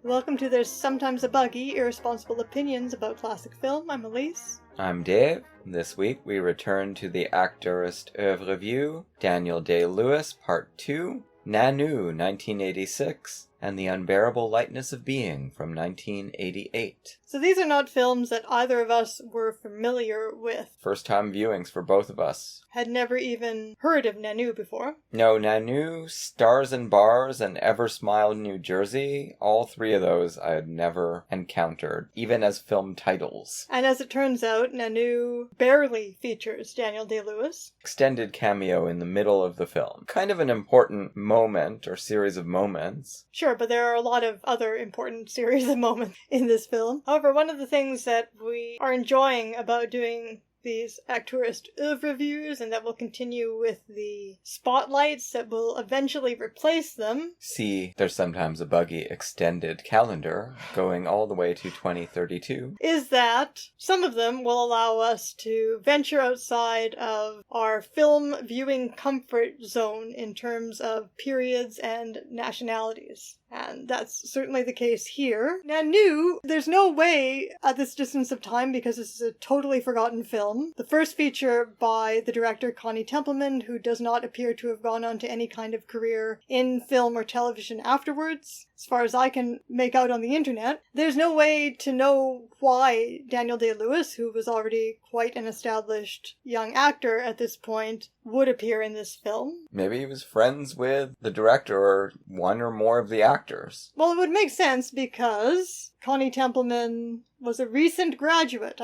Welcome to There's Sometimes a Buggy, Irresponsible Opinions About Classic Film. I'm Elise. I'm Dave. This week we return to the Acteurist Oeuvre-view, Daniel Day-Lewis, Part 2, Nanou, 1986, and The Unbearable Lightness of Being from 1988. So these are not films that either of us were familiar with. First-time viewings for both of us. Had never even heard of Nanou before. No, Nanou, Stars and Bars, and Ever Smile, New Jersey, all three of those I had never encountered, even as film titles. And as it turns out, Nanou barely features Daniel Day-Lewis. Extended cameo in the middle of the film. Kind of an important moment, or series of moments. Sure, but there are a lot of other important series of moments in this film. However, one of the things that we are enjoying about doing these Acteurist Oeuvre-views, and that will continue with the spotlights that will eventually replace them. See, There's Sometimes a Buggy extended calendar going all the way to 2032. Is that some of them will allow us to venture outside of our film viewing comfort zone in terms of periods and nationalities. And that's certainly the case here. Nanou, there's no way at this distance of time, because this is a totally forgotten film. The first feature by the director Conny Templeman, who does not appear to have gone on to any kind of career in film or television afterwards, as far as I can make out on the internet. There's no way to know why Daniel Day-Lewis, who was already quite an established young actor at this point, would appear in this film. Maybe he was friends with the director or one or more of the actors. Well, it would make sense because Conny Templeman was a recent graduate.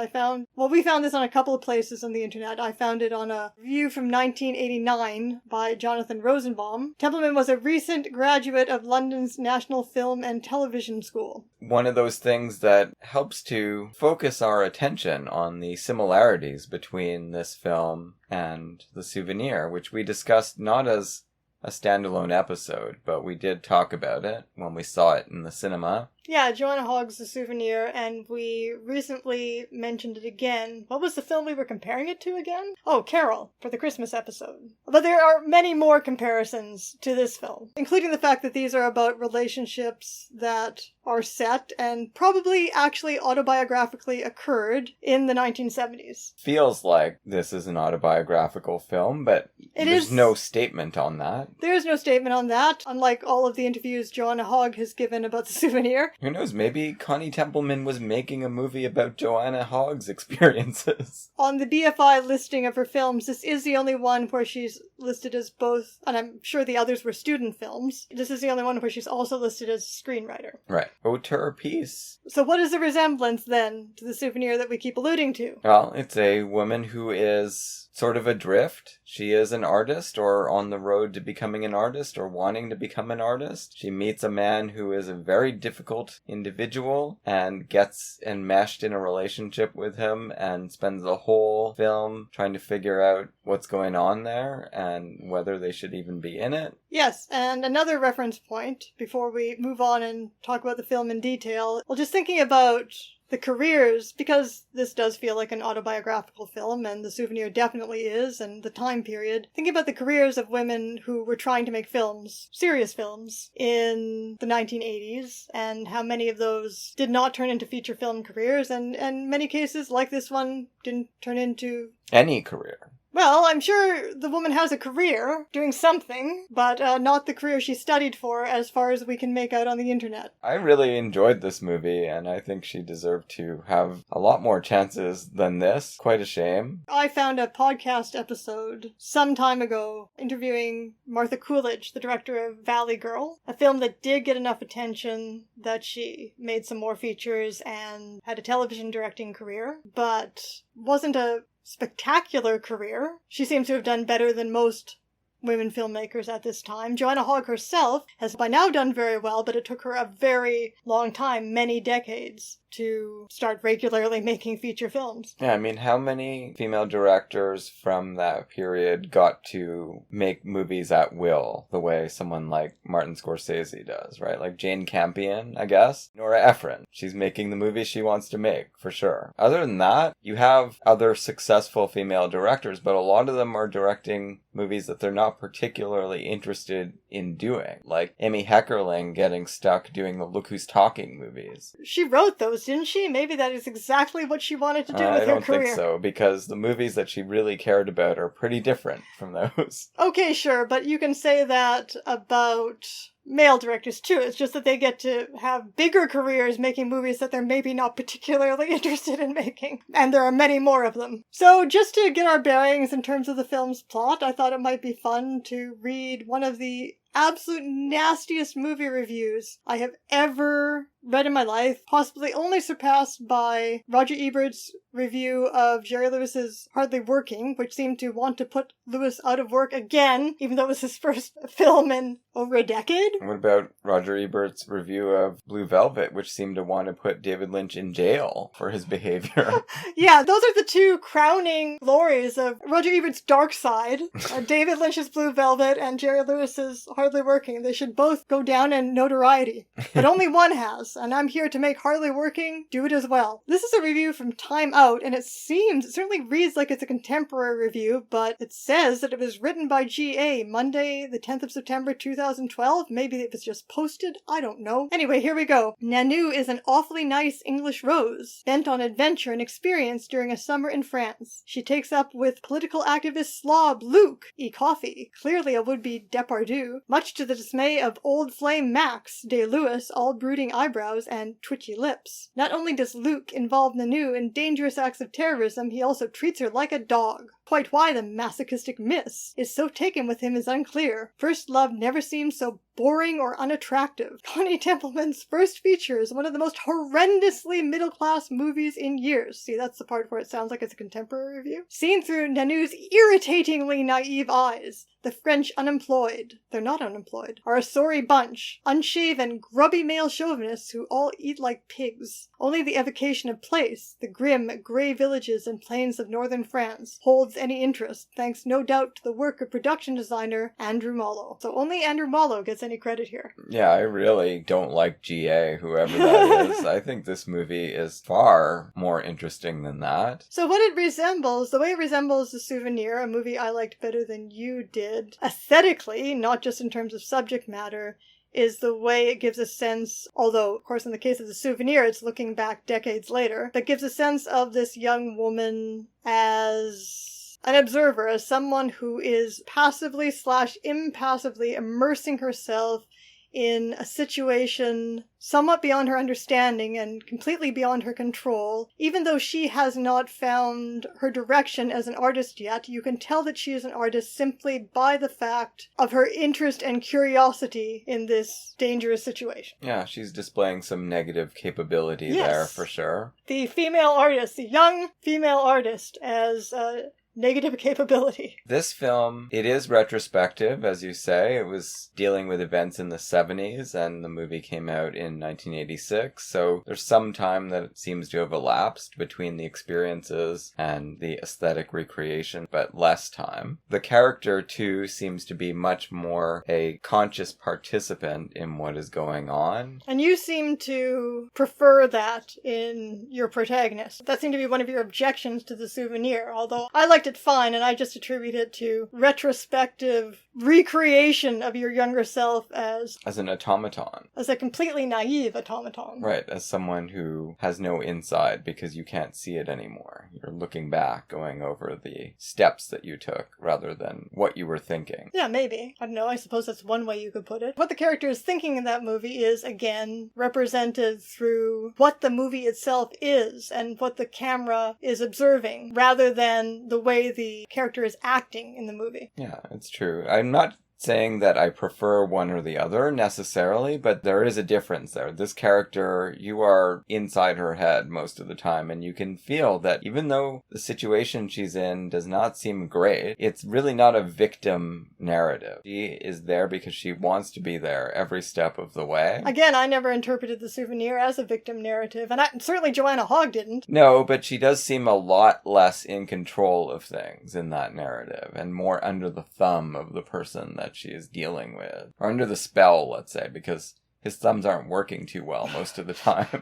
We found this on a couple of places on the internet. I found it on a review from 1989 by Jonathan Rosenbaum. Templeman was a recent graduate of London's National Film and Television School. One of those things that helps to focus our attention on the similarities between this film and The Souvenir, which we discussed not as a standalone episode, but we did talk about it when we saw it in the cinema. Yeah, Joanna Hogg's The Souvenir, and we recently mentioned it again. What was the film we were comparing it to again? Oh, Carol, for the Christmas episode. But there are many more comparisons to this film, including the fact that these are about relationships that are set and probably actually autobiographically occurred in the 1970s. Feels like this is an autobiographical film, but there's no statement on that. There is no statement on that, unlike all of the interviews Joanna Hogg has given about The Souvenir. Who knows, maybe Conny Templeman was making a movie about Joanna Hogg's experiences. On the BFI listing of her films, this is the only one where she's listed as both, and I'm sure the others were student films. This is the only one where she's also listed as a screenwriter. Right. Auteur piece. So what is the resemblance, then, to The Souvenir that we keep alluding to? Well, it's a woman who is sort of adrift. She is an artist, or on the road to becoming an artist, or wanting to become an artist. She meets a man who is a very difficult individual and gets enmeshed in a relationship with him and spends the whole film trying to figure out what's going on there and whether they should even be in it. Yes, and another reference point before we move on and talk about the film in detail. Well, just thinking about the careers, because this does feel like an autobiographical film, and The Souvenir definitely is, and the time period. Thinking about the careers of women who were trying to make films, serious films, in the 1980s, and how many of those did not turn into feature film careers, and many cases, like this one, didn't turn into any career. Well, I'm sure the woman has a career doing something, but not the career she studied for as far as we can make out on the internet. I really enjoyed this movie, and I think she deserved to have a lot more chances than this. Quite a shame. I found a podcast episode some time ago interviewing Martha Coolidge, the director of Valley Girl, a film that did get enough attention that she made some more features and had a television directing career, but wasn't a spectacular career. She seems to have done better than most women filmmakers at this time. Joanna Hogg herself has by now done very well, but it took her a very long time, many decades, to start regularly making feature films. Yeah, I mean, how many female directors from that period got to make movies at will, the way someone like Martin Scorsese does, right? Like Jane Campion, I guess. Nora Ephron. She's making the movies she wants to make, for sure. Other than that, you have other successful female directors, but a lot of them are directing movies that they're not particularly interested in doing. Like Amy Heckerling getting stuck doing the Look Who's Talking movies. She wrote those, didn't she? Maybe that is exactly what she wanted to do with her career. I don't think so, because the movies that she really cared about are pretty different from those. Okay, sure, but you can say that about male directors too. It's just that they get to have bigger careers making movies that they're maybe not particularly interested in making. And there are many more of them. So just to get our bearings in terms of the film's plot, I thought it might be fun to read one of the absolute nastiest movie reviews I have ever read in my life, possibly only surpassed by Roger Ebert's review of Jerry Lewis's Hardly Working, which seemed to want to put Lewis out of work again, even though it was his first film in over a decade. What about Roger Ebert's review of Blue Velvet, which seemed to want to put David Lynch in jail for his behavior? Yeah, those are the two crowning glories of Roger Ebert's dark side. David Lynch's Blue Velvet and Jerry Lewis's Hardly Working. They should both go down in notoriety. But only one has, and I'm here to make Hardly Working do it as well. This is a review from Time Out, and it certainly reads like it's a contemporary review, but it says that it was written by G.A. Monday, the 10th of September, 2012. Maybe it was just posted. I don't know. Anyway, here we go. Nanou is an awfully nice English rose, bent on adventure and experience during a summer in France. She takes up with political activist slob Luke, E. Coffee, clearly a would-be Depardieu, much to the dismay of old flame Max, Day-Lewis, all brooding eyebrows and twitchy lips. Not only does Luke involve Nanou in dangerous acts of terrorism, he also treats her like a dog. Quite why the masochistic miss is so taken with him is unclear. First love never seems so boring or unattractive. Conny Templeman's first feature is one of the most horrendously middle-class movies in years. See, that's the part where it sounds like it's a contemporary review. Seen through Nanou's irritatingly naive eyes, the French unemployed, they're not unemployed, are a sorry bunch, unshaven, grubby male chauvinists who all eat like pigs. Only the evocation of place, the grim, grey villages and plains of northern France, holds any interest, thanks no doubt to the work of production designer Andrew Mollo. So only Andrew Mollo gets any credit here. Yeah, I really don't like GA, whoever that is. I think this movie is far more interesting than that. So what it resembles, the way it resembles The Souvenir, a movie I liked better than you did, aesthetically, not just in terms of subject matter, is the way it gives a sense, although, of course, in the case of The Souvenir, it's looking back decades later, but gives a sense of this young woman as an observer, as someone who is passively/impassively immersing herself in a situation somewhat beyond her understanding and completely beyond her control. Even though she has not found her direction as an artist yet, you can tell that she is an artist simply by the fact of her interest and curiosity in this dangerous situation. Yeah, she's displaying some negative capability there for sure. The female artist, the young female artist as negative capability. This film, it is retrospective, as you say. It was dealing with events in the 70s, and the movie came out in 1986, so there's some time that it seems to have elapsed between the experiences and the aesthetic recreation, but less time. The character, too, seems to be much more a conscious participant in what is going on. And you seem to prefer that in your protagonist. That seemed to be one of your objections to The Souvenir, although I like respect it, fine, and I just attribute it to retrospective recreation of your younger self as an automaton. As a completely naive automaton. Right, as someone who has no inside because you can't see it anymore. You're looking back, going over the steps that you took rather than what you were thinking. Yeah, maybe. I don't know, I suppose that's one way you could put it. What the character is thinking in that movie is, again, represented through what the movie itself is and what the camera is observing, rather than the way the character is acting in the movie. Yeah, it's true. I'm not saying that I prefer one or the other necessarily, but there is a difference there. This character, you are inside her head most of the time, and you can feel that even though the situation she's in does not seem great, it's really not a victim narrative. She is there because she wants to be there every step of the way. Again, I never interpreted the Souvenir as a victim narrative, and certainly Joanna Hogg didn't. No, but she does seem a lot less in control of things in that narrative, and more under the thumb of the person that she is dealing with. Or under the spell, let's say, because his thumbs aren't working too well most of the time.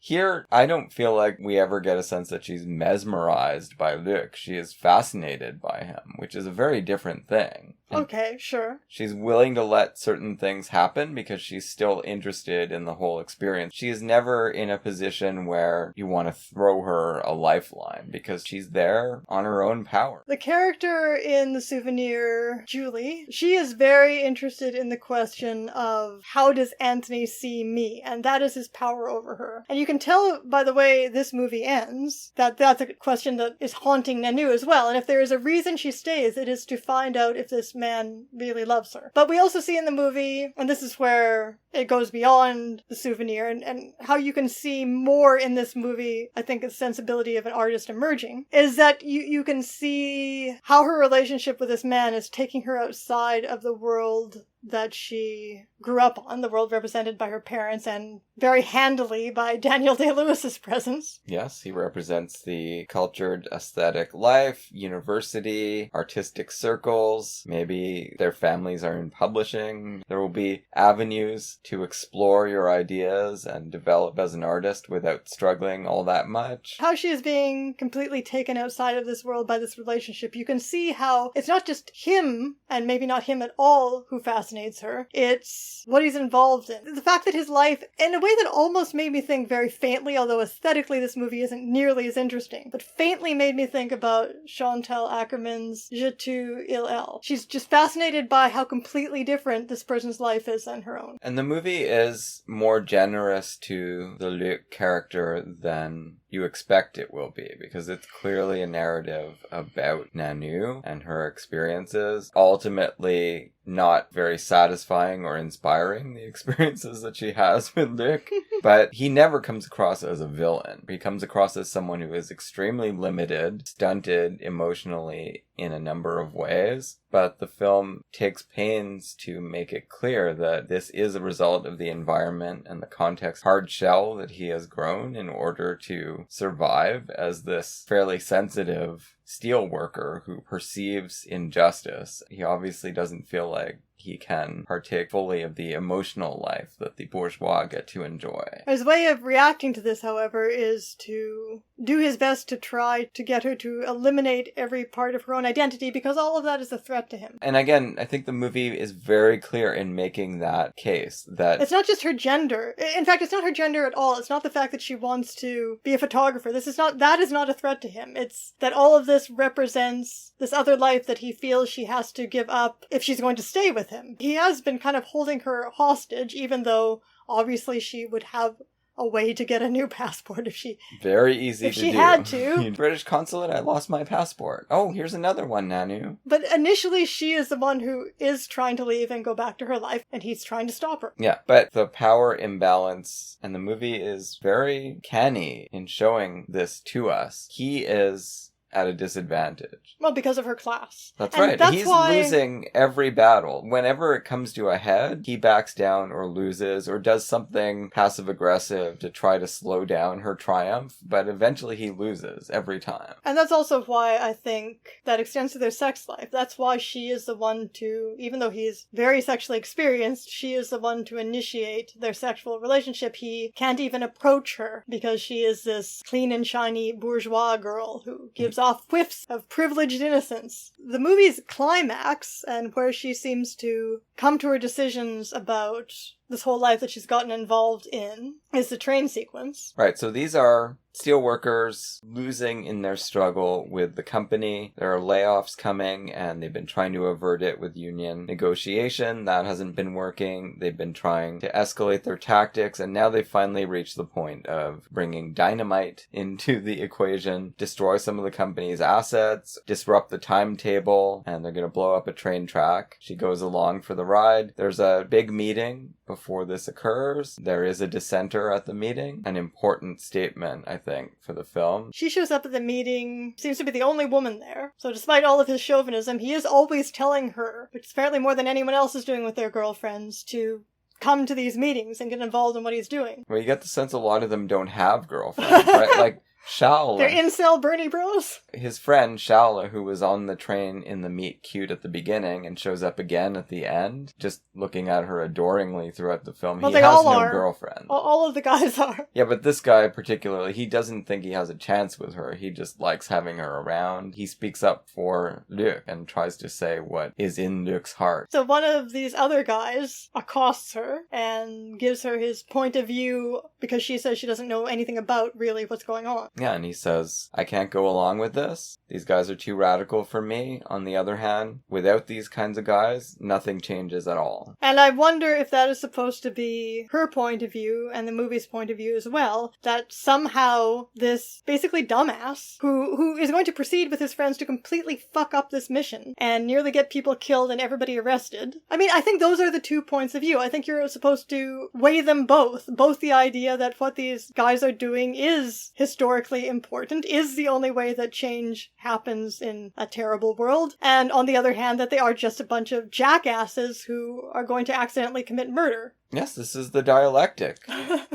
Here, I don't feel like we ever get a sense that she's mesmerized by Luc. She is fascinated by him, which is a very different thing. Okay, sure. She's willing to let certain things happen because she's still interested in the whole experience. She is never in a position where you want to throw her a lifeline because she's there on her own power. The character in the Souvenir, Julie, she is very interested in the question of how does Anthony see me? And that is his power over her. And you can tell by the way this movie ends that that's a question that is haunting Nanou as well. And if there is a reason she stays, it is to find out if this man really loves her. But we also see in the movie, and this is where it goes beyond the Souvenir, and how you can see more in this movie, I think, the sensibility of an artist emerging, is that you can see how her relationship with this man is taking her outside of the world that she grew up on, the world represented by her parents and very handily by Daniel Day-Lewis's presence. Yes, he represents the cultured aesthetic life, university, artistic circles. Maybe their families are in publishing. There will be avenues to explore your ideas and develop as an artist without struggling all that much. How she is being completely taken outside of this world by this relationship. You can see how it's not just him, and maybe not him at all, who fascinates her. It's what he's involved in. The fact that his life, in a way that almost made me think very faintly, although aesthetically this movie isn't nearly as interesting, but faintly made me think about Chantal Akerman's Je tu, il, elle. She's just fascinated by how completely different this person's life is than her own. And the movie is more generous to the Luc character than you expect it will be, because it's clearly a narrative about Nanou and her experiences. Ultimately, not very satisfying or inspiring, the experiences that she has with Luc. But he never comes across as a villain. He comes across as someone who is extremely limited, stunted emotionally in a number of ways. But the film takes pains to make it clear that this is a result of the environment and the context hard shell that he has grown in order to survive as this fairly sensitive steel worker who perceives injustice. He obviously doesn't feel like he can partake fully of the emotional life that the bourgeois get to enjoy. His way of reacting to this, however, is to do his best to try to get her to eliminate every part of her own identity, because all of that is a threat to him. And again, I think the movie is very clear in making that case, that it's not just her gender. In fact, it's not her gender at all. It's not the fact that she wants to be a photographer. That is not a threat to him. It's that all of this represents this other life that he feels she has to give up if she's going to stay with him. He has been kind of holding her hostage, even though obviously she would have a way to get a new passport if she... Very easy if to she do. had to. British consulate, I lost my passport. Oh, here's another one, Nanou. But initially she is the one who is trying to leave and go back to her life, and he's trying to stop her. Yeah, but the power imbalance, and the movie is very canny in showing this to us. He is at a disadvantage. Well, because of her class. That's and right. That's He's why... losing every battle. Whenever it comes to a head, he backs down or loses or does something passive-aggressive to try to slow down her triumph, but eventually he loses every time. And that's also why I think that extends to their sex life. That's why she is the one to, even though he's very sexually experienced, she is the one to initiate their sexual relationship. He can't even approach her because she is this clean and shiny bourgeois girl who gives gives off whiffs of privileged innocence. The movie's climax, and where she seems to come to her decisions about this whole life that she's gotten involved in, is the train sequence. Right, so these are steel workers losing in their struggle with the company. There are layoffs coming, and they've been trying to avert it with union negotiation. That hasn't been working. They've been trying to escalate their tactics, and now they've finally reached the point of bringing dynamite into the equation, destroy some of the company's assets, disrupt the timetable, and they're going to blow up a train track. She goes along for the ride. There's a big meeting before this occurs. There is a dissenter at the meeting. An important statement, I think, for the film. She shows up at the meeting, seems to be the only woman there. So despite all of his chauvinism, he is always telling her, which is apparently more than anyone else is doing with their girlfriends, to come to these meetings and get involved in what he's doing. Well, you get the sense a lot of them don't have girlfriends, right? Like, Shaola. They're incel Bernie bros. His friend Shaola, who was on the train in the meet cute at the beginning and shows up again at the end, just looking at her adoringly throughout the film. Well, he has no are. girlfriend. All of the guys are. Yeah, but this guy particularly, he doesn't think he has a chance with her. He just likes having her around. He speaks up for Luc and tries to say what is in Luc's heart. So one of these other guys accosts her and gives her his point of view because she says she doesn't know anything about really what's going on. Yeah, and he says, I can't go along with this. These guys are too radical for me. On the other hand, without these kinds of guys, nothing changes at all. And I wonder if that is supposed to be her point of view and the movie's point of view as well, that somehow this basically dumbass who is going to proceed with his friends to completely fuck up this mission and nearly get people killed and everybody arrested. I mean, I think those are the 2 points of view. I think you're supposed to weigh them both. Both the idea that what these guys are doing is historically important, is the only way that change happens in a terrible world, and on the other hand, that they are just a bunch of jackasses who are going to accidentally commit murder. Yes, this is the dialectic.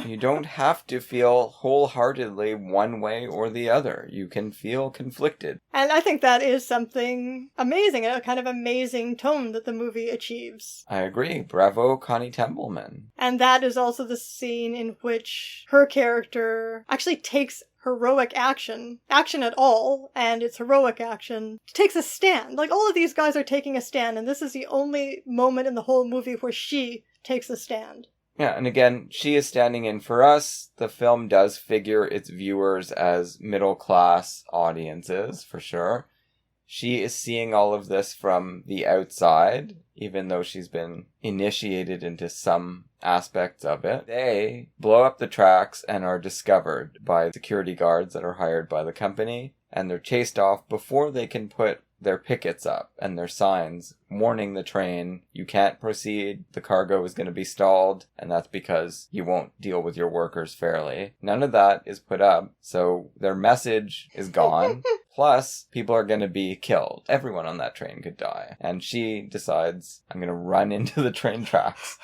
You don't have to feel wholeheartedly one way or the other. You can feel conflicted. And I think that is something amazing, a kind of amazing tone that the movie achieves. I agree. Bravo, Conny Templeman. And that is also the scene in which her character actually takes heroic action at all, and it's heroic action, takes a stand. Like, all of these guys are taking a stand, and this is the only moment in the whole movie where she takes a stand. Yeah, and again, she is standing in for us. The film does figure its viewers as middle-class audiences, for sure. She is seeing all of this from the outside, even though she's been initiated into some aspects of it. They blow up the tracks and are discovered by security guards that are hired by the company, and they're chased off before they can put their pickets up and their signs warning the train, you can't proceed, the cargo is going to be stalled, and that's because you won't deal with your workers fairly. None of that is put up, so their message is gone. Plus, people are going to be killed. Everyone on that train could die. And she decides, I'm going to run into the train tracks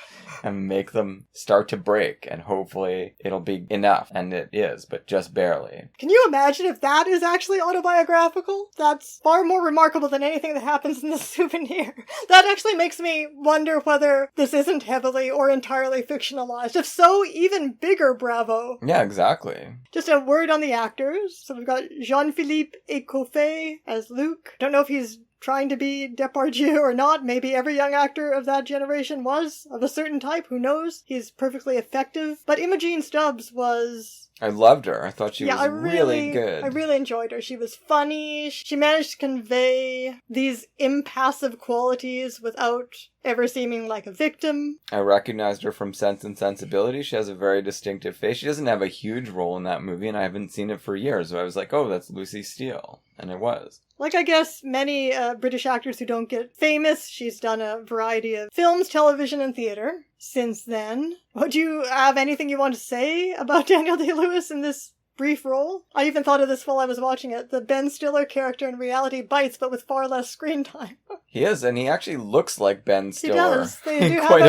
and make them start to break, and hopefully it'll be enough. And it is, but just barely. Can you imagine if that is actually autobiographical? That's far more remarkable than anything that happens in the Souvenir. That actually makes me wonder whether this isn't heavily or entirely fictionalized. If so, even bigger bravo. Yeah, exactly. Just a word on the actors. So we've got Jean-Philippe Ecouffé as Luc. Don't know if he's trying to be Depardieu or not. Maybe every young actor of that generation was, of a certain type, who knows? He's perfectly effective. But Imogen Stubbs was... I loved her. I thought she was really good. I really enjoyed her. She was funny. She managed to convey these impassive qualities without ever seeming like a victim. I recognized her from Sense and Sensibility. She has a very distinctive face. She doesn't have a huge role in that movie, and I haven't seen it for years. So I was like, oh, that's Lucy Steele. And it was. Like, I guess, many British actors who don't get famous, she's done a variety of films, television, and theater since then. Would you have anything you want to say about Daniel Day-Lewis in this brief role? I even thought of this while I was watching it. The Ben Stiller character in reality bites, but with far less screen time. He is, and he actually looks like Ben Stiller. He does.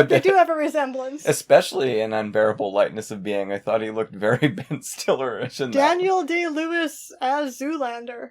They do have a resemblance. Especially in Unbearable Lightness of Being. I thought he looked very Ben Stiller-ish in that. Daniel Day-Lewis as Zoolander.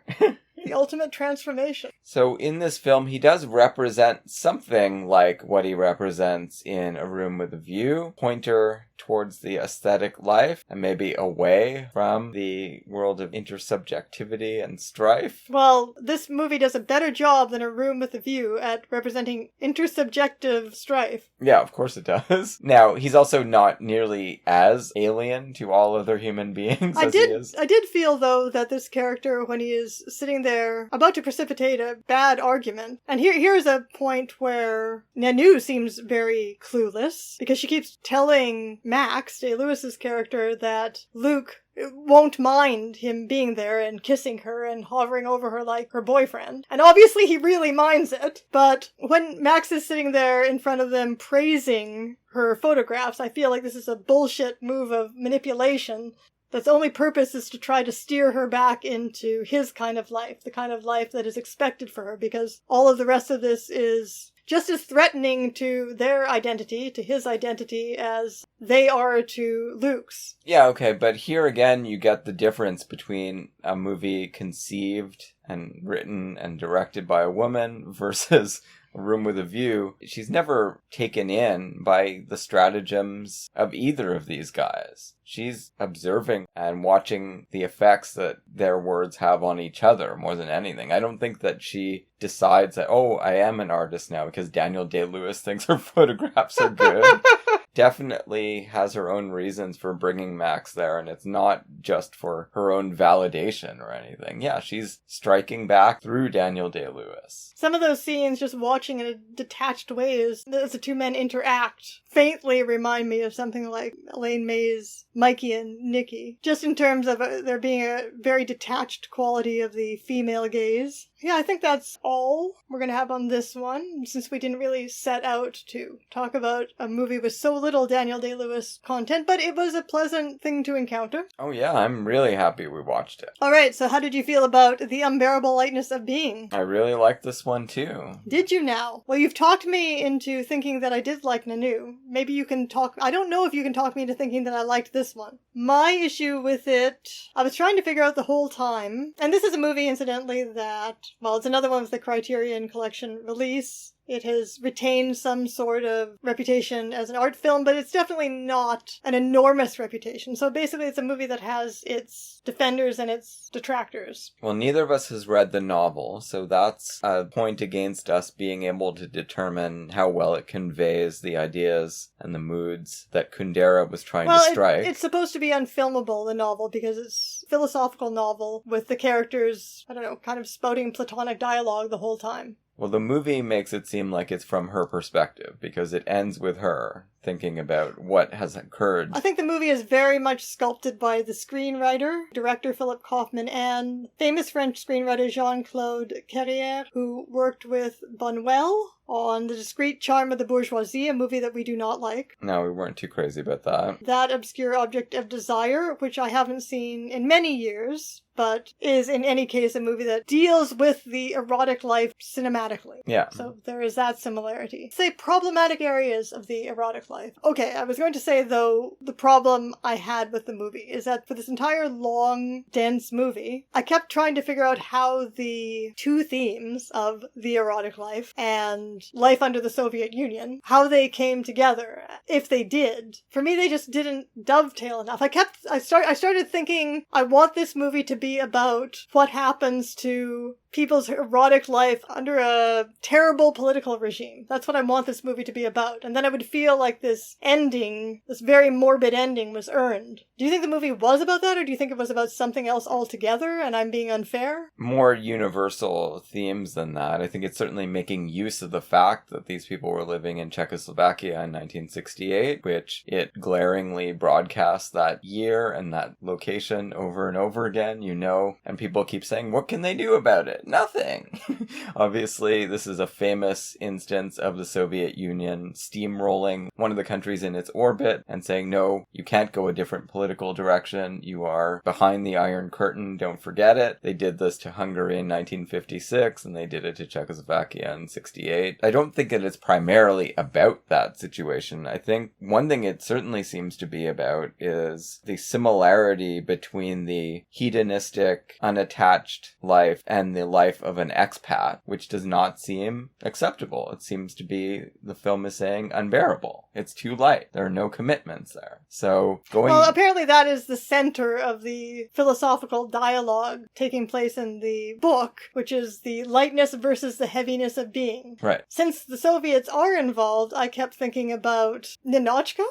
The ultimate transformation. So in this film, he does represent something like what he represents in A Room with a View. Pointer towards the aesthetic life and maybe away from the world of intersubjectivity and strife. Well, this movie does a better job than A Room with a View at representing intersubjective strife. Yeah, of course it does. Now, he's also not nearly as alien to all other human beings as he is. I did feel, though, that this character, when he is sitting there about to precipitate a bad argument, and here's a point where Nanou seems very clueless, because she keeps telling Max, Day-Lewis's character, that Luke won't mind him being there and kissing her and hovering over her like her boyfriend. And obviously he really minds it, but when Max is sitting there in front of them praising her photographs, I feel like this is a bullshit move of manipulation that's only purpose is to try to steer her back into his kind of life, the kind of life that is expected for her, because all of the rest of this is just as threatening to their identity, to his identity, as they are to Luke's. Yeah, okay, but here again you get the difference between a movie conceived and written and directed by a woman versus A Room with a View. She's never taken in by the stratagems of either of these guys. She's observing and watching the effects that their words have on each other more than anything. I don't think that she decides that, oh, I am an artist now because Daniel Day-Lewis thinks her photographs are good. Definitely has her own reasons for bringing Max there, and it's not just for her own validation or anything. Yeah, she's striking back through Daniel Day-Lewis. Some of those scenes, just watching in a detached way as the two men interact, faintly remind me of something like Elaine May's Mikey and Nikki, just in terms of there being a very detached quality of the female gaze. Yeah, I think that's all we're going to have on this one, since we didn't really set out to talk about a movie with so little Daniel Day-Lewis content, but it was a pleasant thing to encounter. Oh yeah, I'm really happy we watched it. Alright, so how did you feel about The Unbearable Lightness of Being? I really liked this one too. Did you now? Well, you've talked me into thinking that I did like Nanou. Maybe you can talk... I don't know if you can talk me into thinking that I liked this one. My issue with it, I was trying to figure out the whole time, and this is a movie, incidentally, that... Well, it's another one with the Criterion Collection release. It has retained some sort of reputation as an art film, but it's definitely not an enormous reputation. So basically it's a movie that has its defenders and its detractors. Well, neither of us has read the novel, so that's a point against us being able to determine how well it conveys the ideas and the moods that Kundera was trying to strike. It's supposed to be unfilmable, the novel, because it's a philosophical novel with the characters, I don't know, kind of spouting platonic dialogue the whole time. Well, the movie makes it seem like it's from her perspective, because it ends with her thinking about what has occurred. I think the movie is very much sculpted by the screenwriter, director Philip Kaufman, and famous French screenwriter Jean-Claude Carrière, who worked with Buñuel on The Discreet Charm of the Bourgeoisie, a movie that we do not like. No, we weren't too crazy about that. That Obscure Object of Desire, which I haven't seen in many years, but is in any case a movie that deals with the erotic life cinematically. Yeah. So there is that similarity. Say problematic areas of the erotic life. Okay, I was going to say, though, the problem I had with the movie is that for this entire long, dense movie, I kept trying to figure out how the two themes of the erotic life and life under the Soviet Union, how they came together, if they did. For me, they just didn't dovetail enough. I started thinking, I want this movie to be about what happens to people's erotic life under a terrible political regime. That's what I want this movie to be about. And then I would feel like this ending, this very morbid ending, was earned. Do you think the movie was about that, or do you think it was about something else altogether, and I'm being unfair? More universal themes than that. I think it's certainly making use of the fact that these people were living in Czechoslovakia in 1968, which it glaringly broadcasts that year and that location over and over again, and people keep saying, what can they do about it? Nothing. Obviously, this is a famous instance of the Soviet Union steamrolling one of the countries in its orbit and saying, no, you can't go a different political political direction. You are behind the Iron Curtain, don't forget it. They did this to Hungary in 1956, and they did it to Czechoslovakia in 68. I don't think that it's primarily about that situation. I think one thing it certainly seems to be about is the similarity between the hedonistic, unattached life and the life of an expat, which does not seem acceptable. It seems to be, the film is saying, unbearable. It's too light. There are no commitments there. So Well, apparently that is the center of the philosophical dialogue taking place in the book, which is the lightness versus the heaviness of being. Right. Since the Soviets are involved, I kept thinking about Ninochka,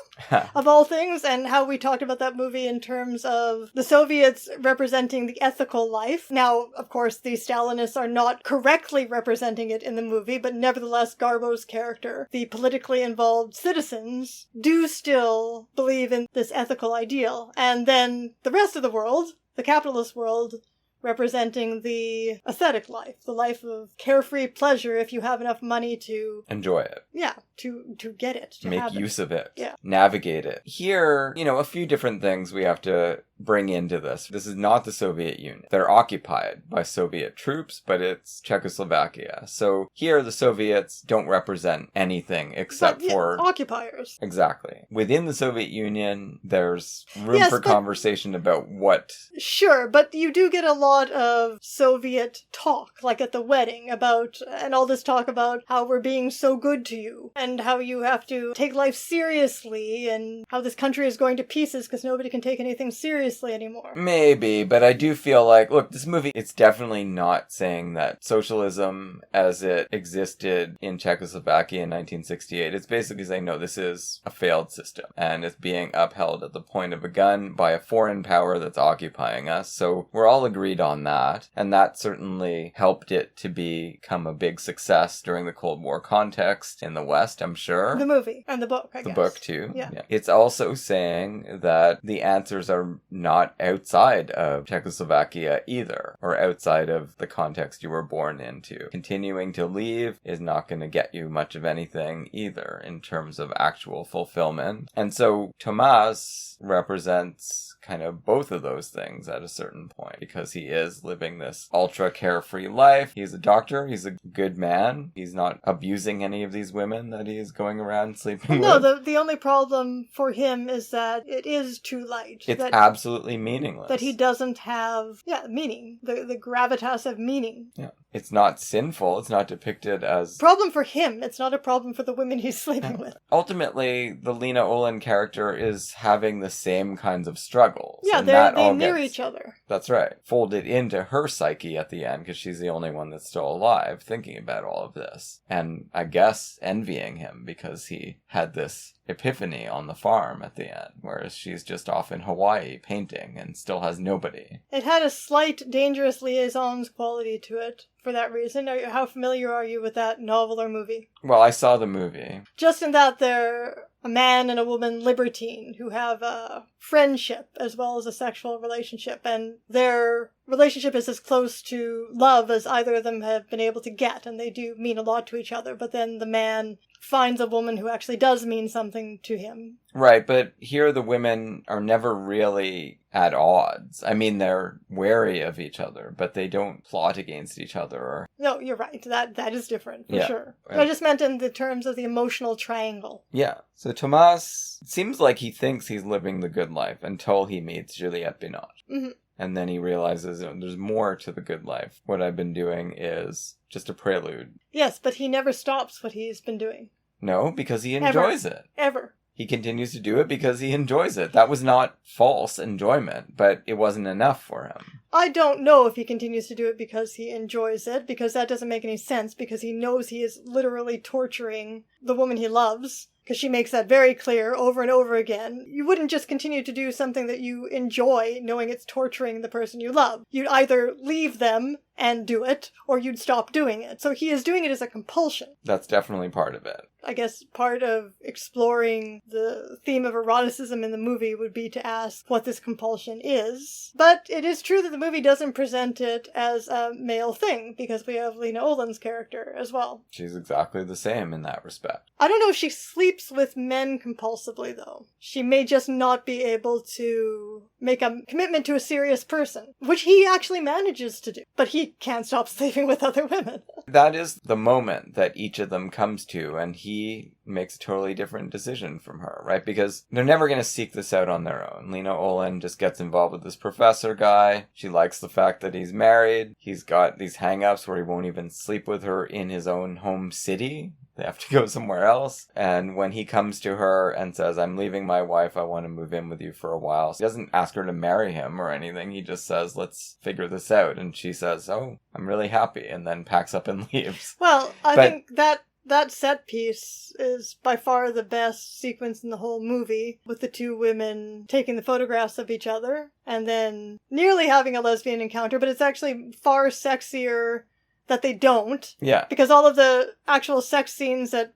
of all things, and how we talked about that movie in terms of the Soviets representing the ethical life. Now, of course, the Stalinists are not correctly representing it in the movie, but nevertheless, Garbo's character, the politically involved citizens, do still believe in this ethical ideal. And then the rest of the world, the capitalist world, representing the aesthetic life, the life of carefree pleasure if you have enough money to enjoy it. Yeah, to get it. To make use of it. Yeah. Navigate it. Here, a few different things we have to bring into this. This is not the Soviet Union. They're occupied by Soviet troops, but it's Czechoslovakia. So here the Soviets don't represent anything except for occupiers. Exactly. Within the Soviet Union, there's room for conversation about what... Sure, but you do get a lot of Soviet talk, like at the wedding, and all this talk about how we're being so good to you, and how you have to take life seriously, and how this country is going to pieces because nobody can take anything seriously anymore. Maybe, but I do feel like, look, this movie, it's definitely not saying that socialism as it existed in Czechoslovakia in 1968, it's basically saying, no, this is a failed system, and it's being upheld at the point of a gun by a foreign power that's occupying us, so we're all agreed on that, and that certainly helped it to become a big success during the Cold War context in the West, I'm sure. The movie, and the book, I guess. The book, too. Yeah. It's also saying that the answers are not outside of Czechoslovakia either, or outside of the context you were born into. Continuing to leave is not going to get you much of anything either in terms of actual fulfillment. And so Tomas represents kind of both of those things at a certain point, because he is living this ultra carefree life. He's a doctor. He's a good man. He's not abusing any of these women that he's going around sleeping with. No, the only problem for him is that it is too light. It's absolutely meaningless. That he doesn't have, meaning. The gravitas of meaning. Yeah. It's not sinful. It's not depicted as... Problem for him. It's not a problem for the women he's sleeping with. Ultimately, the Lena Olin character is having the same kinds of struggles. Yeah, they mirror each other. That's right. Folded into her psyche at the end, because she's the only one that's still alive, thinking about all of this. And I guess envying him, because he had this epiphany on the farm at the end, whereas she's just off in Hawaii painting and still has nobody. It had a slight Dangerous Liaisons quality to it for that reason. How familiar are you with that novel or movie? Well, I saw the movie. Just in that they're a man and a woman libertine who have a friendship as well as a sexual relationship, and their relationship is as close to love as either of them have been able to get, and they do mean a lot to each other, but then the man finds a woman who actually does mean something to him. Right, but here the women are never really at odds. I mean, they're wary of each other, but they don't plot against each other. No, you're right. That is different, for sure. Right. I just meant in the terms of the emotional triangle. Yeah. So Tomas, it seems like he thinks he's living the good life until he meets Juliette Binoche. Mm-hmm. And then he realizes there's more to the good life. What I've been doing is just a prelude. Yes, but he never stops what he's been doing. No, because he enjoys it. Ever. He continues to do it because he enjoys it. That was not false enjoyment, but it wasn't enough for him. I don't know if he continues to do it because he enjoys it, because that doesn't make any sense, because he knows he is literally torturing the woman he loves, because she makes that very clear over and over again. You wouldn't just continue to do something that you enjoy knowing it's torturing the person you love. You'd either leave them and do it, or you'd stop doing it. So he is doing it as a compulsion. That's definitely part of it. I guess part of exploring the theme of eroticism in the movie would be to ask what this compulsion is. But it is true that the movie doesn't present it as a male thing, because we have Lena Olin's character as well. She's exactly the same in that respect. I don't know if she sleeps with men compulsively, though. She may just not be able to make a commitment to a serious person, which he actually manages to do. But he can't stop sleeping with other women. That is the moment that each of them comes to, and he makes a totally different decision from her, right? Because they're never going to seek this out on their own. Lena Olin just gets involved with this professor guy. She likes the fact that he's married. He's got these hang-ups where he won't even sleep with her in his own home city. They have to go somewhere else. And when he comes to her and says, I'm leaving my wife, I want to move in with you for a while. He doesn't ask her to marry him or anything. He just says, let's figure this out. And she says, oh, I'm really happy. And then packs up and leaves. Well, I think that set piece is by far the best sequence in the whole movie, with the two women taking the photographs of each other and then nearly having a lesbian encounter, but it's actually far sexier that they don't. Yeah. Because all of the actual sex scenes that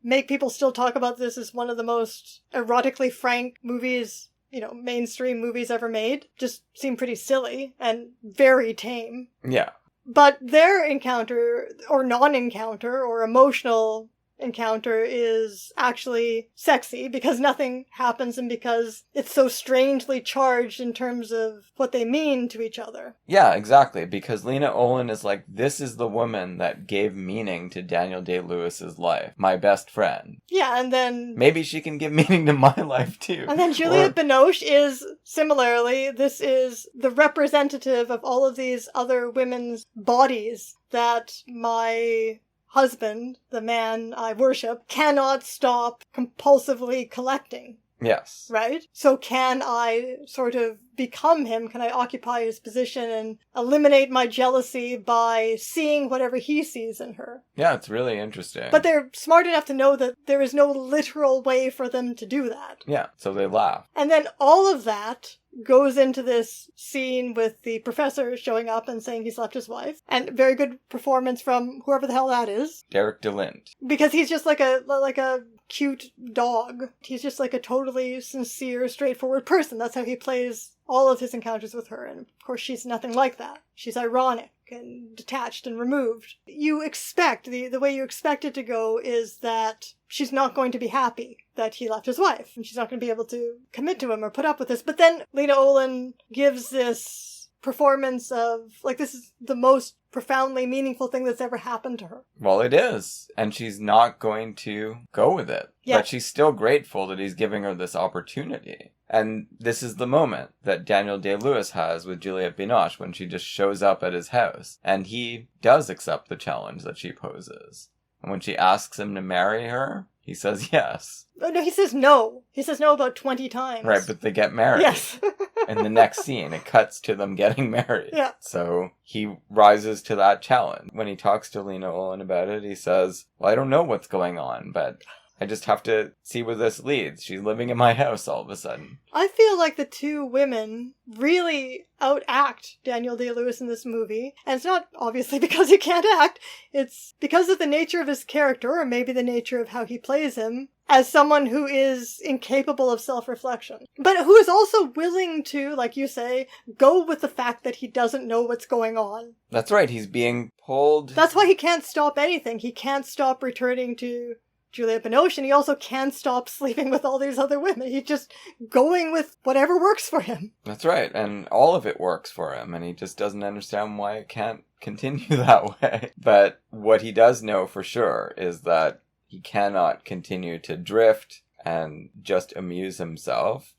make people still talk about this as one of the most erotically frank movies, mainstream movies ever made, just seem pretty silly and very tame. Yeah. But their encounter, or non-encounter, or emotional encounter is actually sexy because nothing happens and because it's so strangely charged in terms of what they mean to each other. Yeah, exactly. Because Lena Olin is like, this is the woman that gave meaning to Daniel Day-Lewis's life. My best friend. Yeah, and then... maybe she can give meaning to my life too. And then Juliette Binoche is, similarly, this is the representative of all of these other women's bodies that my husband, the man I worship, cannot stop compulsively collecting. Yes. Right? So can I sort of become him? Can I occupy his position and eliminate my jealousy by seeing whatever he sees in her? Yeah, it's really interesting. But they're smart enough to know that there is no literal way for them to do that. Yeah, so they laugh. And then all of that goes into this scene with the professor showing up and saying he's left his wife. And very good performance from whoever the hell that is. Derek DeLint. Because he's just like a cute dog. He's just like a totally sincere, straightforward person. That's how he plays all of his encounters with her. And of course she's nothing like that. She's ironic and detached and removed. You expect, the way you expect it to go is that she's not going to be happy that he left his wife. And she's not going to be able to commit to him or put up with this. But then Lena Olin gives this performance of, like, this is the most profoundly meaningful thing that's ever happened to her. Well, it is. And she's not going to go with it. Yeah. But she's still grateful that he's giving her this opportunity. And this is the moment that Daniel Day-Lewis has with Juliette Binoche when she just shows up at his house. And he does accept the challenge that she poses. And when she asks him to marry her, he says yes. Oh, no, he says no. He says no about 20 times. Right, but they get married. Yes. In the next scene, it cuts to them getting married. Yeah. So he rises to that challenge. When he talks to Lena Olin about it, he says, well, I don't know what's going on, but I just have to see where this leads. She's living in my house all of a sudden. I feel like the two women really outact Daniel Day-Lewis in this movie. And it's not obviously because he can't act. It's because of the nature of his character, or maybe the nature of how he plays him, as someone who is incapable of self-reflection. But who is also willing to, like you say, go with the fact that he doesn't know what's going on. That's right. He's being pulled. That's why he can't stop anything. He can't stop returning to Juliette Binoche, and he also can't stop sleeping with all these other women. He's just going with whatever works for him. That's right, and all of it works for him, and he just doesn't understand why it can't continue that way. But what he does know for sure is that he cannot continue to drift and just amuse himself.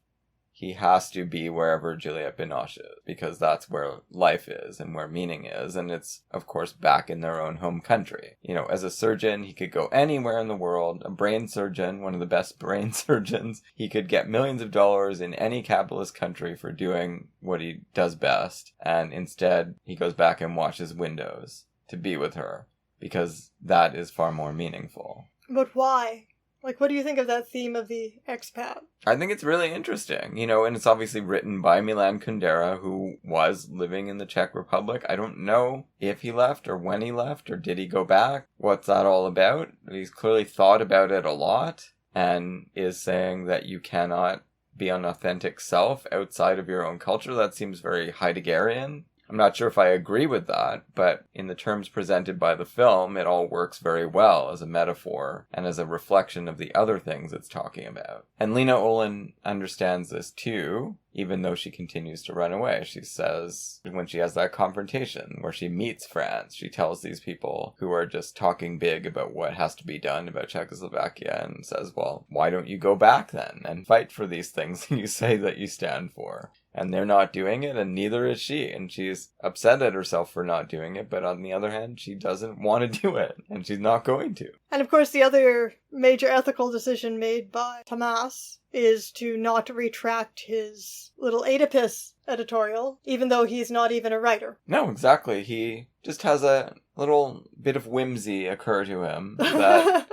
He has to be wherever Juliette Binoche is, because that's where life is and where meaning is. And it's, of course, back in their own home country. You know, as a surgeon, he could go anywhere in the world. A brain surgeon, one of the best brain surgeons, he could get millions of dollars in any capitalist country for doing what he does best. And instead, he goes back and washes windows to be with her, because that is far more meaningful. But why? Like, what do you think of that theme of the expat? I think it's really interesting, and it's obviously written by Milan Kundera, who was living in the Czech Republic. I don't know if he left or when he left, or did he go back? What's that all about? He's clearly thought about it a lot and is saying that you cannot be an authentic self outside of your own culture. That seems very Heideggerian. I'm not sure if I agree with that, but in the terms presented by the film, it all works very well as a metaphor and as a reflection of the other things it's talking about. And Lena Olin understands this too, even though she continues to run away. She says, when she has that confrontation where she meets France, she tells these people who are just talking big about what has to be done about Czechoslovakia and says, well, why don't you go back then and fight for these things you say that you stand for? And they're not doing it, and neither is she. And she's upset at herself for not doing it, but on the other hand, she doesn't want to do it, and she's not going to. And of course, the other major ethical decision made by Tomás is to not retract his little Oedipus editorial, even though he's not even a writer. No, exactly. He just has a little bit of whimsy occur to him that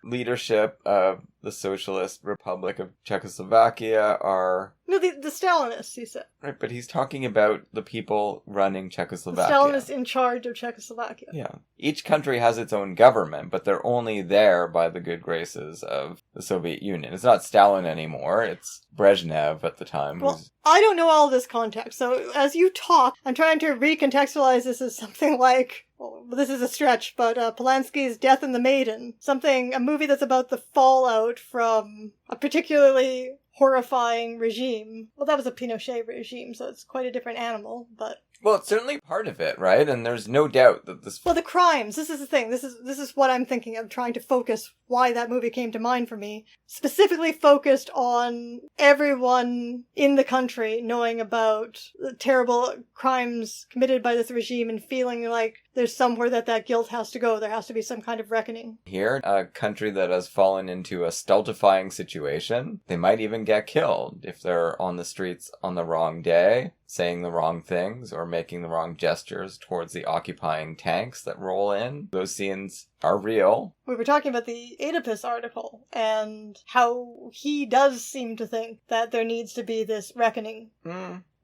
leadership of the Socialist Republic of Czechoslovakia are... No, the Stalinists, he said. Right, but he's talking about the people running Czechoslovakia. The Stalinists in charge of Czechoslovakia. Yeah. Each country has its own government, but they're only there by the good graces of the Soviet Union. It's not Stalin anymore, it's Brezhnev at the time. Well, I don't know all this context, so as you talk, I'm trying to recontextualize this as something like... Well, this is a stretch, but Polanski's Death and the Maiden. A movie that's about the fallout from a particularly horrifying regime. Well, that was a Pinochet regime, so it's quite a different animal, but... Well, it's certainly part of it, right? And there's no doubt that this... Well, the crimes, this is the thing. This is what I'm thinking of, trying to focus why that movie came to mind for me. Specifically focused on everyone in the country knowing about the terrible crimes committed by this regime and feeling like there's somewhere that guilt has to go. There has to be some kind of reckoning. Here, a country that has fallen into a stultifying situation, they might even get killed if they're on the streets on the wrong day, saying the wrong things, or making the wrong gestures towards the occupying tanks that roll in. Those scenes are real. We were talking about the Oedipus article, and how he does seem to think that there needs to be this reckoning.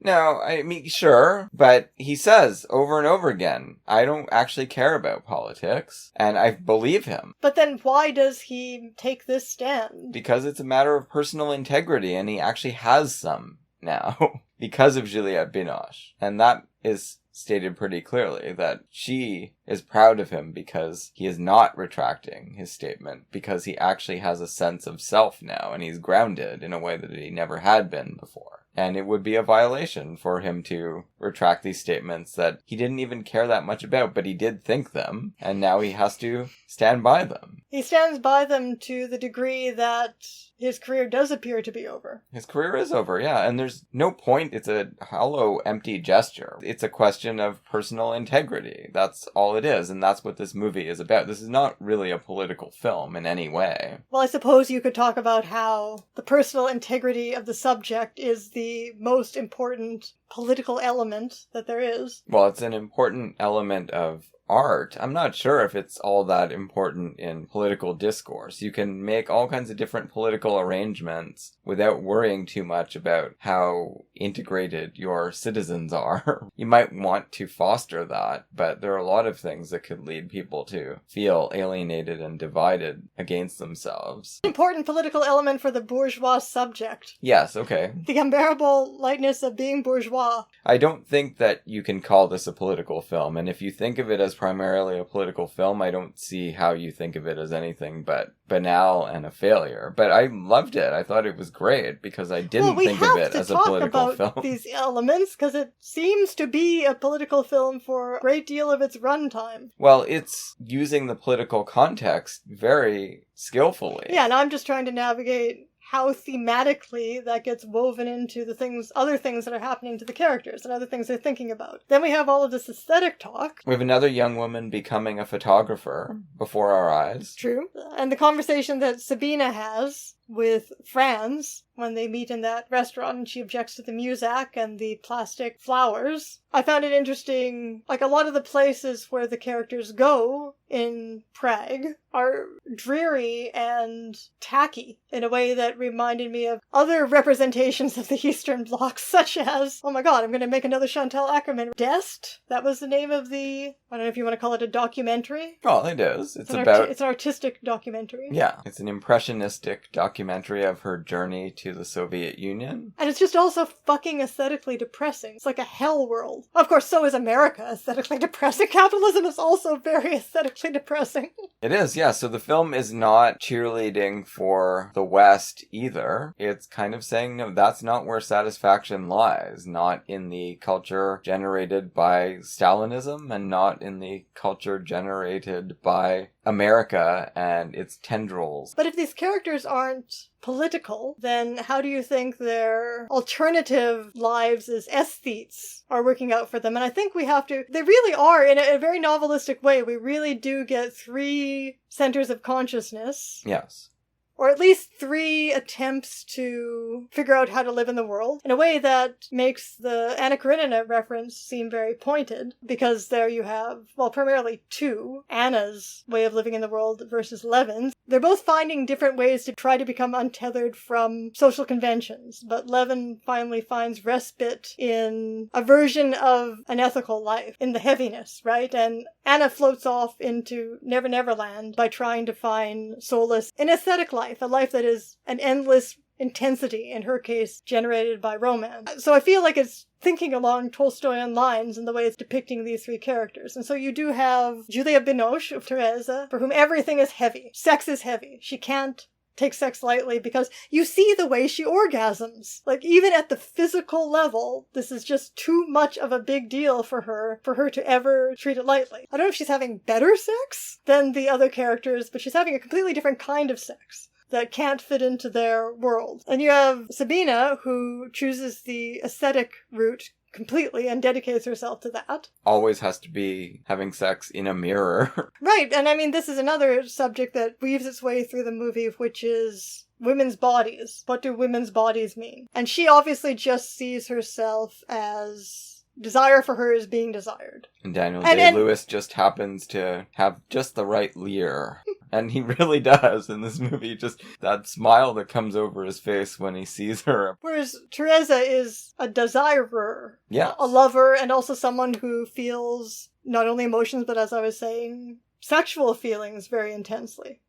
No, I mean, sure, but he says over and over again, I don't actually care about politics, and I believe him. But then why does he take this stand? Because it's a matter of personal integrity, and he actually has some now, because of Juliette Binoche. And that is stated pretty clearly, that she is proud of him because he is not retracting his statement, because he actually has a sense of self now, and he's grounded in a way that he never had been before. And it would be a violation for him to retract these statements that he didn't even care that much about, but he did think them, and now he has to stand by them. He stands by them to the degree that his career does appear to be over. His career is over, yeah, and there's no point. It's a hollow, empty gesture. It's a question of personal integrity. That's all it is, and that's what this movie is about. This is not really a political film in any way. Well, I suppose you could talk about how the personal integrity of the subject is the most important political element that there is. Well, it's an important element of art. I'm not sure if it's all that important in political discourse. You can make all kinds of different political arrangements without worrying too much about how integrated your citizens are. You might want to foster that, but there are a lot of things that could lead people to feel alienated and divided against themselves. Important political element for the bourgeois subject. Yes, okay. The unbearable lightness of being bourgeois. I don't think that you can call this a political film, and if you think of it as primarily a political film, I don't see how you think of it as anything but banal and a failure. But I loved it. I thought it was great because I didn't think of it as a political film. We have to talk about these elements because it seems to be a political film for a great deal of its runtime. Well, it's using the political context very skillfully. Yeah, and I'm just trying to navigate how thematically that gets woven into the other things that are happening to the characters and other things they're thinking about. Then we have all of this aesthetic talk. We have another young woman becoming a photographer before our eyes. True. And the conversation that Sabina has with Franz when they meet in that restaurant and she objects to the muzak and the plastic flowers. I found it interesting, like a lot of the places where the characters go in Prague are dreary and tacky in a way that reminded me of other representations of the Eastern Bloc, such as, oh my god, I'm going to make another Chantal Akerman. Dest? That was the name of the, I don't know if you want to call it a documentary. Well, it is. It's an artistic documentary. Yeah, it's an impressionistic documentary of her journey to the Soviet Union. And it's just also fucking aesthetically depressing. It's like a hell world. Of course, so is America aesthetically depressing. Capitalism is also very aesthetically depressing. It is, yeah. So the film is not cheerleading for the West either. It's kind of saying, no, that's not where satisfaction lies. Not in the culture generated by Stalinism and not in the culture generated by America and its tendrils. But if these characters aren't political, then how do you think their alternative lives as aesthetes are working out for them? And I think we have to, they really are, in a very novelistic way, we really do get 3 centers of consciousness. Yes. Or at least 3 attempts to figure out how to live in the world in a way that makes the Anna Karenina reference seem very pointed, because there you have, well, primarily 2, Anna's way of living in the world versus Levin's. They're both finding different ways to try to become untethered from social conventions, but Levin finally finds respite in a version of an ethical life, in the heaviness, right? And Anna floats off into Never Never Land by trying to find solace in aesthetic life. A life that is an endless intensity, in her case, generated by romance. So I feel like it's thinking along Tolstoyan lines in the way it's depicting these 3 characters. And so you do have Juliette Binoche, Teresa, for whom everything is heavy. Sex is heavy. She can't take sex lightly because you see the way she orgasms. Like, even at the physical level, this is just too much of a big deal for her to ever treat it lightly. I don't know if she's having better sex than the other characters, but she's having a completely different kind of sex that can't fit into their world. And you have Sabina, who chooses the aesthetic route completely and dedicates herself to that. Always has to be having sex in a mirror. Right, and I mean, this is another subject that weaves its way through the movie, which is women's bodies. What do women's bodies mean? And she obviously just sees herself as desire for her is being desired. And Daniel Day-Lewis just happens to have just the right leer. And he really does in this movie. Just that smile that comes over his face when he sees her. Whereas Teresa is a desirer. Yeah. A lover, and also someone who feels not only emotions, but as I was saying, sexual feelings very intensely.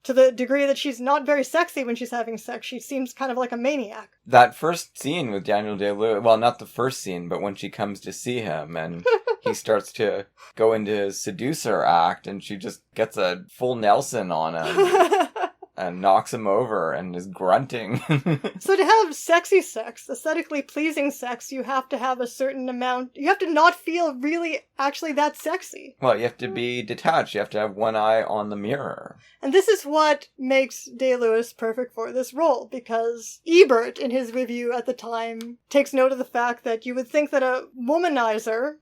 To the degree that she's not very sexy when she's having sex. She seems kind of like a maniac. That first scene with Daniel Day-Lewis, well, not the first scene, but when she comes to see him and he starts to go into his seducer act and she just gets a full Nelson on him. And knocks him over and is grunting. So to have sexy sex, aesthetically pleasing sex, you have to have a certain amount. You have to not feel really actually that sexy. Well, you have to be detached. You have to have one eye on the mirror. And this is what makes Day-Lewis perfect for this role, because Ebert, in his review at the time, takes note of the fact that you would think that a womanizer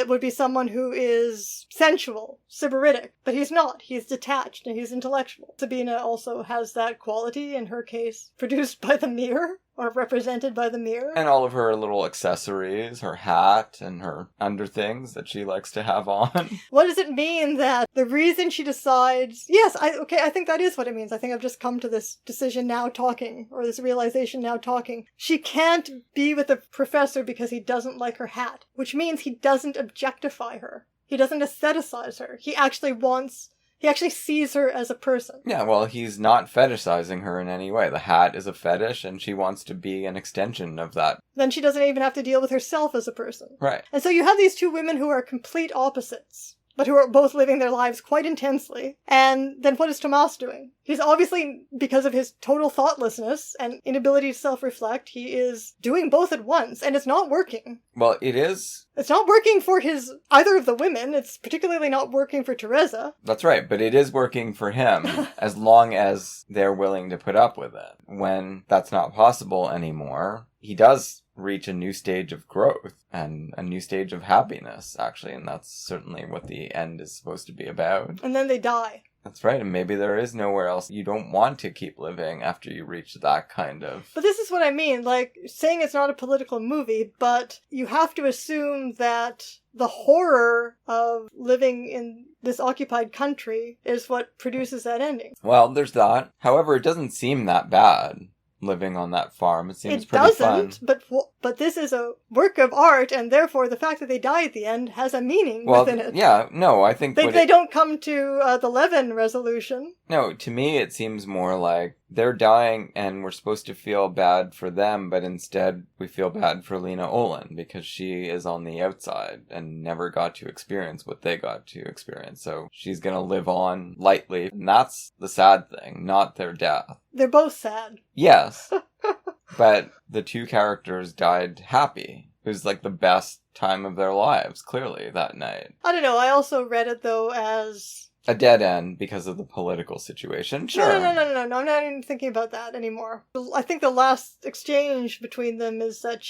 would be someone who is sensual, sybaritic, but he's not. He's detached and he's intellectual. Sabina also has that quality, in her case, produced by the mirror, or represented by the mirror. And all of her little accessories, her hat and her underthings that she likes to have on. What does it mean that the reason she decides, yes, I think that is what it means. I think I've just come to this decision now talking, or this realization now talking. She can't be with the professor because he doesn't like her hat, which means he doesn't objectify her. He doesn't aestheticize her. He actually sees her as a person. Yeah, well, he's not fetishizing her in any way. The hat is a fetish, and she wants to be an extension of that. Then she doesn't even have to deal with herself as a person. Right. And so you have these 2 women who are complete opposites, but who are both living their lives quite intensely. And then what is Tomas doing? He's obviously, because of his total thoughtlessness and inability to self-reflect, he is doing both at once, and it's not working. Well, it is. It's not working for either of the women. It's particularly not working for Teresa. That's right, but it is working for him, as long as they're willing to put up with it. When that's not possible anymore, he does reach a new stage of growth and a new stage of happiness, actually, and that's certainly what the end is supposed to be about. And then they die. That's right, and maybe there is nowhere else. You don't want to keep living after you reach that kind of... But this is what I mean, like, saying it's not a political movie, but you have to assume that the horror of living in this occupied country is what produces that ending. Well, there's that. However, it doesn't seem that bad. Living on that farm. It seems pretty fun. It doesn't, but this is a work of art, and therefore the fact that they die at the end has a meaning within it. Yeah, no, I think... They don't come to the Levin resolution. No, to me it seems more like they're dying and we're supposed to feel bad for them, but instead we feel bad for Lena Olin because she is on the outside and never got to experience what they got to experience. So she's gonna live on lightly, and that's the sad thing, not their death. They're both sad. Yes. But the two characters died happy. It was like the best time of their lives, clearly, that night. I don't know, I also read it though as... a dead end because of the political situation. Sure. No, I'm not even thinking about that anymore. I think the last exchange between them is that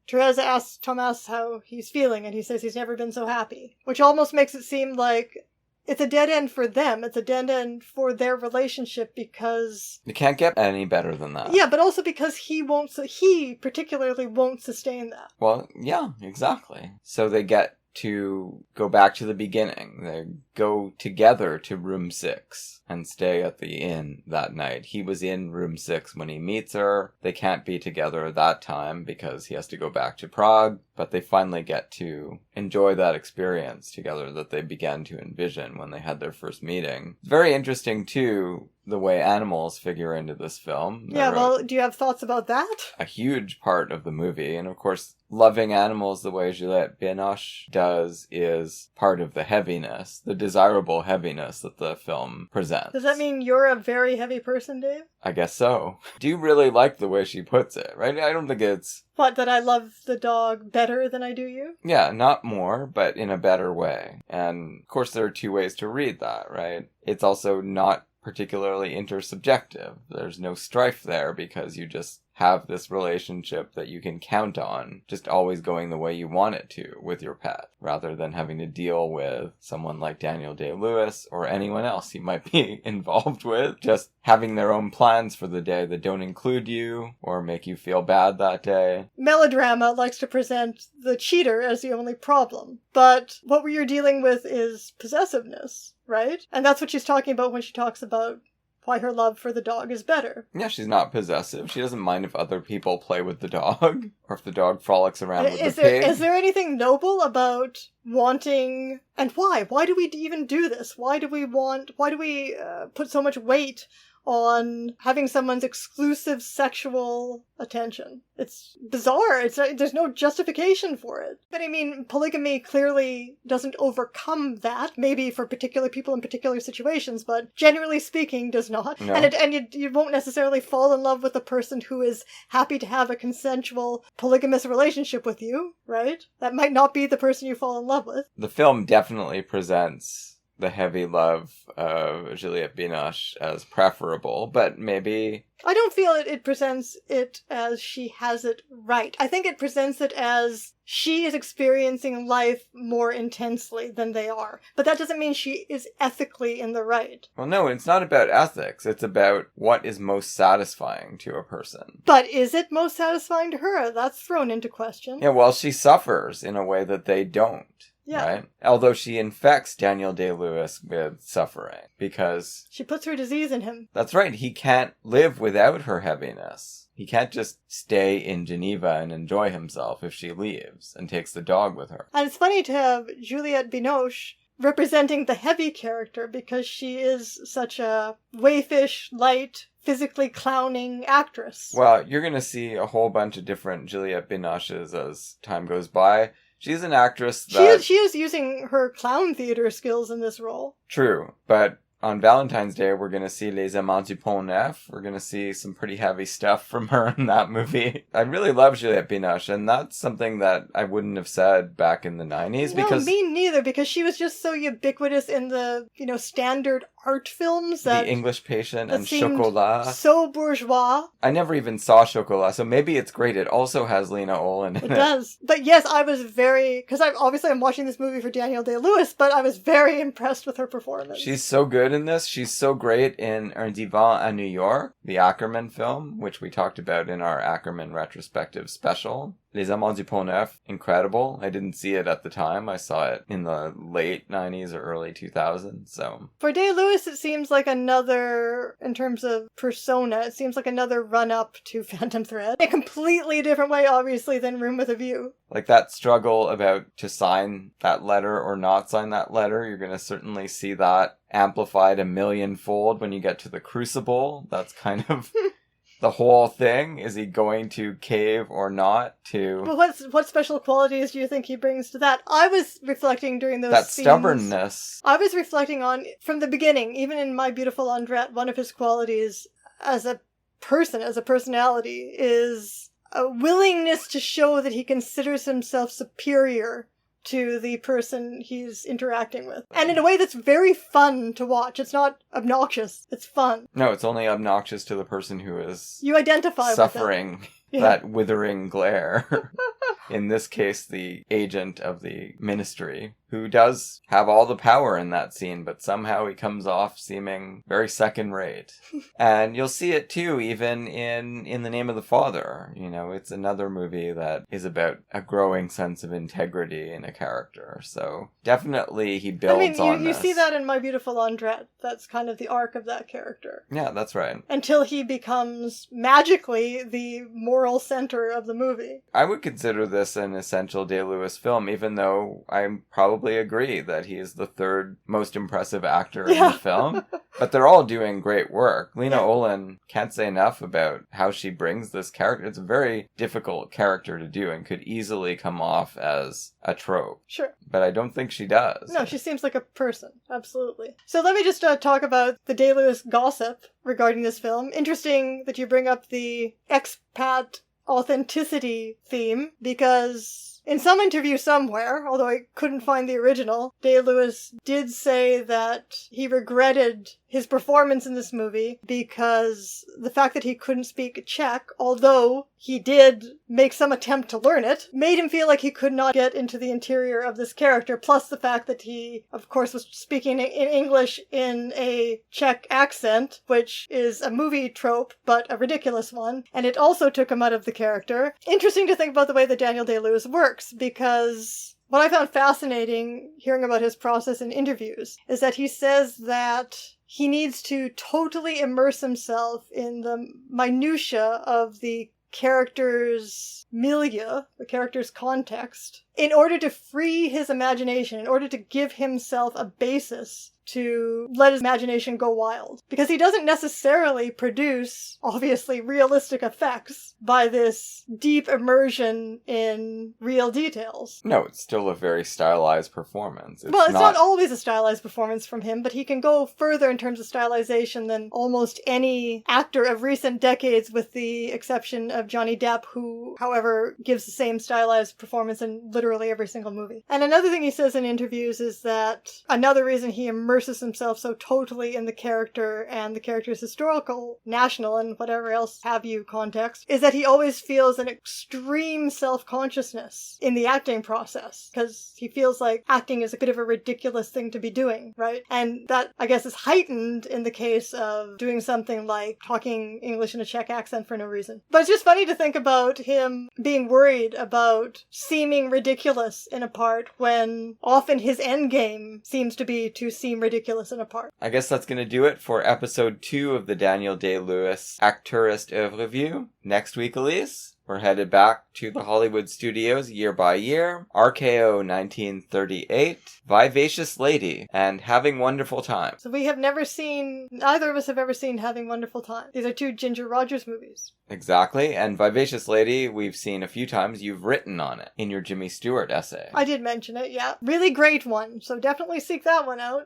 Teresa asks Thomas how he's feeling, and he says he's never been so happy. Which almost makes it seem like it's a dead end for them. It's a dead end for their relationship because... It can't get any better than that. Yeah, but also because he particularly won't sustain that. Well, yeah, exactly. So they get to go back to the beginning. They go together to room 6 and stay at the inn that night. He was in room 6 when he meets her. They can't be together at that time because he has to go back to Prague, but they finally get to enjoy that experience together that they began to envision when they had their first meeting. Very interesting, too, the way animals figure into this film. Yeah, well, do you have thoughts about that? A huge part of the movie, and of course, loving animals the way Juliette Binoche does is part of the heaviness, the desirable heaviness that the film presents. Does that mean you're a very heavy person, Dave? I guess so. Do you really like the way she puts it, right? I don't think it's... What, that I love the dog better than I do you? Yeah, not more, but in a better way. And, of course, there are two ways to read that, right? It's also not particularly intersubjective. There's no strife there because you just have this relationship that you can count on just always going the way you want it to with your pet, rather than having to deal with someone like Daniel Day-Lewis or anyone else you might be involved with, just having their own plans for the day that don't include you or make you feel bad that day. Melodrama likes to present the cheater as the only problem, but what we're dealing with is possessiveness, right? And that's what she's talking about when she talks about why her love for the dog is better. Yeah, she's not possessive. She doesn't mind if other people play with the dog, or if the dog frolics around with the pig. Is there anything noble about wanting... And why? Why do we even do this? Why do we put so much weight on having someone's exclusive sexual attention? It's bizarre. There's no justification for it. But I mean, polygamy clearly doesn't overcome that. Maybe for particular people in particular situations, but generally speaking, does not. No. And you won't necessarily fall in love with a person who is happy to have a consensual polygamous relationship with you, right? That might not be the person you fall in love with. The film definitely presents the heavy love of Juliette Binoche as preferable, but maybe... I don't feel it presents it as she has it right. I think it presents it as she is experiencing life more intensely than they are. But that doesn't mean she is ethically in the right. Well, no, it's not about ethics. It's about what is most satisfying to a person. But is it most satisfying to her? That's thrown into question. Yeah, well, she suffers in a way that they don't. Yeah. Right? Although she infects Daniel Day-Lewis with suffering because... she puts her disease in him. That's right. He can't live without her heaviness. He can't just stay in Geneva and enjoy himself if she leaves and takes the dog with her. And it's funny to have Juliette Binoche representing the heavy character because she is such a wayfish, light, physically clowning actress. Well, you're going to see a whole bunch of different Juliette Binoches as time goes by. She's an actress that... She is using her clown theater skills in this role. True, but on Valentine's Day, we're going to see Les Amants du Pont Neuf. We're going to see some pretty heavy stuff from her in that movie. I really love Juliette Binoche, and that's something that I wouldn't have said back in the 90s. No, me neither, because she was just so ubiquitous in the, standard art films. The English Patient and Chocolat. So bourgeois. I never even saw Chocolat, so maybe it's great. It also has Lena Olin in it. It does. But yes, I was very... because I'm watching this movie for Daniel Day-Lewis, but I was very impressed with her performance. She's so good good in this. She's so great in Un Divan à New York, the Ackerman film, which we talked about in our Ackerman retrospective special. Les Amants du Pont Neuf, incredible. I didn't see it at the time. I saw it in the late 90s or early 2000s, so... For Day-Lewis, it seems like another, in terms of persona, it seems like another run-up to Phantom Thread. In a completely different way, obviously, than Room with a View. Like that struggle about to sign that letter or not sign that letter, you're going to certainly see that amplified a millionfold when you get to the Crucible. That's kind of... the whole thing. Is he going to cave or not to... But what special qualities do you think he brings to that? I was reflecting during those that scenes, stubbornness. I was reflecting on, from the beginning, even in My Beautiful Andrette, one of his qualities as a person, as a personality, is a willingness to show that he considers himself superior to the person he's interacting with. And in a way that's very fun to watch. It's not obnoxious. It's fun. No, it's only obnoxious to the person who is you identify suffering with that withering glare. In this case, the agent of the ministry, who does have all the power in that scene, but somehow he comes off seeming very second-rate. And you'll see it, too, even in The Name of the Father. You know, it's another movie that is about a growing sense of integrity in a character. So, definitely he builds on you this. see that in My Beautiful Andrette. That's kind of the arc of that character. Yeah, that's right. Until he becomes, magically, the moral center of the movie. I would consider this an essential Day-Lewis film, even though I probably agree that he is the third most impressive actor in the film. But they're all doing great work. Lena Olin, can't say enough about how she brings this character. It's a very difficult character to do and could easily come off as a trope. Sure. But I don't think she does. No, she seems like a person. Absolutely. So let me just talk about the Day-Lewis gossip regarding this film. Interesting that you bring up the expat authenticity theme, because in some interview somewhere, although I couldn't find the original, Day-Lewis did say that he regretted his performance in this movie because the fact that he couldn't speak Czech, although he did make some attempt to learn it, made him feel like he could not get into the interior of this character, plus the fact that he, of course, was speaking in English in a Czech accent, which is a movie trope, but a ridiculous one, and it also took him out of the character. Interesting to think about the way that Daniel Day-Lewis works, because what I found fascinating hearing about his process in interviews is that he says that he needs to totally immerse himself in the minutiae of the character's milieu, the character's context, in order to free his imagination, in order to give himself a basis to let his imagination go wild. Because he doesn't necessarily produce, obviously, realistic effects by this deep immersion in real details. No, it's still a very stylized performance. It's not always a stylized performance from him, but he can go further in terms of stylization than almost any actor of recent decades, with the exception of Johnny Depp, who, however, gives the same stylized performance in literally every single movie. And another thing he says in interviews is that another reason he immerses himself so totally in the character and the character's historical, national, and whatever else have you context, is that he always feels an extreme self-consciousness in the acting process, because he feels like acting is a bit of a ridiculous thing to be doing, right? And that, I guess, is heightened in the case of doing something like talking English in a Czech accent for no reason. But it's just funny to think about him being worried about seeming ridiculous in a part when often his endgame seems to be to seem ridiculous in a part. I guess that's going to do it for episode 2 of the Daniel Day-Lewis Acteurist Oeuvre-view. Next week, Elise, we're headed back to the Hollywood studios year by year. RKO 1938, Vivacious Lady, and Having Wonderful Time. So we have never seen, neither of us have ever seen Having Wonderful Time. These are 2 Ginger Rogers movies. Exactly, and Vivacious Lady we've seen a few times. You've written on it in your Jimmy Stewart essay. I did mention it, yeah. Really great one, so definitely seek that one out.